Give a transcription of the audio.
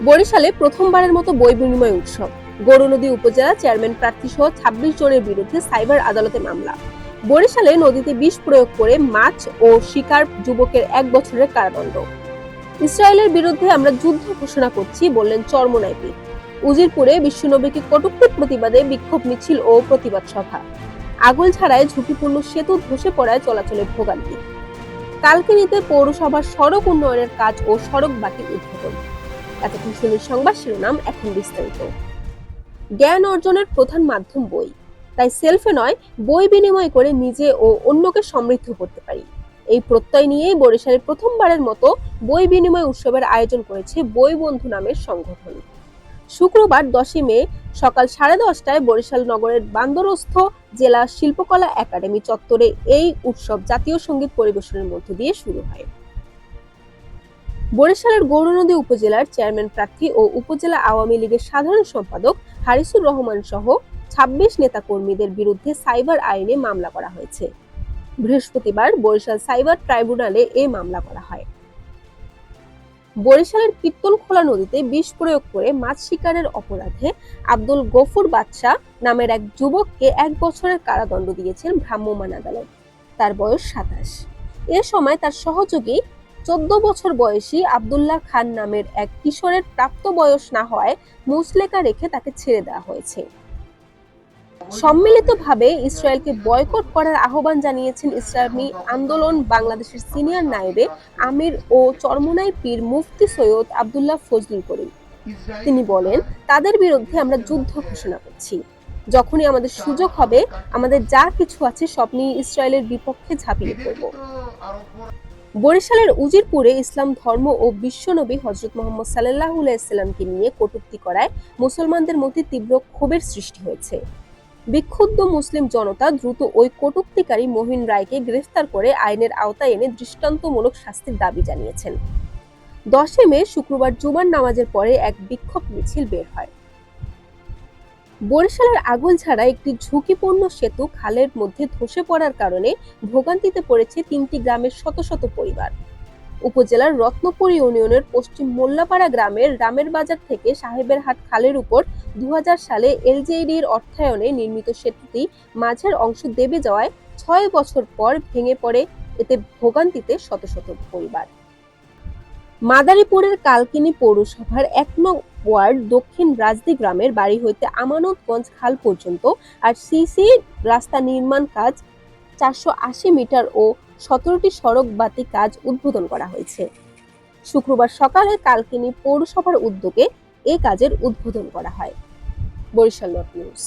বরিশালে প্রথমবারের মতো বই বিনিময় উৎসব। গৌরনদী উপজেলা চেয়ারম্যান প্রার্থী সহ ২৬ জনের বিরুদ্ধে সাইবার আদালতে মামলা। বরিশালে নদীতে বিষ প্রয়োগ করে মাছ ও শিকার যুবকের ১ বছরের কারাদণ্ড। ইসরায়েলের বিরুদ্ধে আমরা যুদ্ধ ঘোষণা করছি বললেন চরমোনাই পীর। উজিরপুরে বিশ্বনবীকে কটূক্তির প্রতিবাদে বিক্ষোভ মিছিল ও প্রতিবাদ সভা। আগলঝাড়ায় ঝুঁকিপূর্ণ সেতু ধসে পড়ায় চলাচলে ভোগান্তি। কালকিনিতে পৌরসভার সড়ক উন্নয়নের কাজ ও সড়ক বাতিল উদ্বোধন। এতক্ষণ শুনে সংবাদ শিরোনাম, এখন বিস্তারিত। জ্ঞান অর্জনের প্রধান মাধ্যম বই, তাই সেলফে নয়, বই বিনিময় করে নিজে ও অন্যকে সমৃদ্ধ করতে পারি। এই প্রত্যয় নিয়েই বরিশালে প্রথমবারের মতো বই বিনিময় উৎসবের আয়োজন করেছে বই বন্ধু নামের সংগঠন। শুক্রবার 10 মে সকাল 10:30টায় বরিশাল নগরের বান্দরস্থ জেলা শিল্পকলা একাডেমি চত্বরে এই উৎসব জাতীয় সঙ্গীত পরিবেশনের মধ্য দিয়ে শুরু হয়। বরিশালের গৌরনদী উপজেলার চেয়ারম্যান প্রার্থী ও উপজেলা আওয়ামী লীগের সাধারণ সম্পাদক হারিসুর রহমান সহ ২৬ নেতাকর্মীদের বিরুদ্ধে সাইবার আইনে মামলা করা হয়েছে। বৃহস্পতিবার বরিশাল সাইবার ট্রাইব্যুনালে এই মামলা করা হয়। বরিশালের কীর্তনখোলা নদীতে বিষ প্রয়োগ করে মাছ শিকারের অপরাধে আব্দুল গফুর বাদশা নামের এক যুবককে ১ বছরের কারাদণ্ড দিয়েছেন ভ্রাম্যমাণ আদালত। তার বয়স ২৭। এ সময় তার সহযোগী ১৪ বছর বয়সী আব্দুল্লাহ খান নামের এক কিশোরের প্রাপ্তবয়স না হওয়ায় মুচলেকা রেখে তাকে ছেড়ে দেওয়া হয়েছে। সম্মিলিতভাবে ইসরায়েলকে বয়কট করার আহ্বান জানিয়েছেন ইসলামী আন্দোলন বাংলাদেশের সিনিয়র নায়েবে আমির ও চরমোনাই পীর মুফতি সৈয়দ আব্দুল্লাহ ফজলুল করিম। তিনি বলেন, তাদের বিরুদ্ধে আমরা যুদ্ধ ঘোষণা করছি। যখনই আমাদের সুযোগ হবে, আমাদের যা কিছু আছে সব নিয়ে ইসরায়েলের বিপক্ষে ঝাঁপিয়ে পড়ব। বরিশালের উজিরপুরে ইসলাম ধর্ম ও বিশ্বনবী হযরত মুহাম্মদ সাল্লাল্লাহু আলাইহি সাল্লামকে নিয়ে কটূক্তি করায় মুসলমানদের মধ্যে তীব্র ক্ষোভের সৃষ্টি হয়েছে। বিক্ষুব্ধ মুসলিম জনতা দ্রুত ওই কটূক্তিকারী মহিন রায়কে গ্রেফতার করে আইনের আওতায় এনে দৃষ্টান্তমূলক শাস্তির দাবি জানিয়েছেন। 10 মে শুক্রবার জুমার নামাজের পরে এক বিক্ষোভ মিছিল বের হয়। বরিশালের আগলঝাড়ায় একটি ঝুঁকিপূর্ণ সেতু খালের মধ্যে ধসে পড়ার কারণে ভোগান্তিতে পড়েছে 3টি গ্রামের শত শত পরিবার। উপজেলার রত্নপুর ইউনিয়নের পশ্চিম মোল্লাপাড়া গ্রামের রামের বাজার থেকে সাহেবের হাট খালের উপর 2000 সালে এলজেইডির অর্থায়নে নির্মিত সেতুটি মাঝের অংশ দেবে যাওয়ায় 6 বছর পর ভেঙে পড়ে, এতে ভোগান্তিতে শত শত পরিবার। মাদারীপুরের কালকিনি পৌরসভার ১ নং ওয়ার্ড দক্ষিণ রাজদি গ্রামের বাড়ি হইতে আমানতগঞ্জ খাল পর্যন্ত আর সিসি রাস্তা নির্মাণ কাজ 480 মিটার ও 17টি সড়ক বাতি কাজ উদ্বোধন করা হয়েছে। শুক্রবার সকালে কালকিনি পৌরসভার উদ্যোগে এ কাজের উদ্বোধন করা হয়। বরিশাল নিউজ।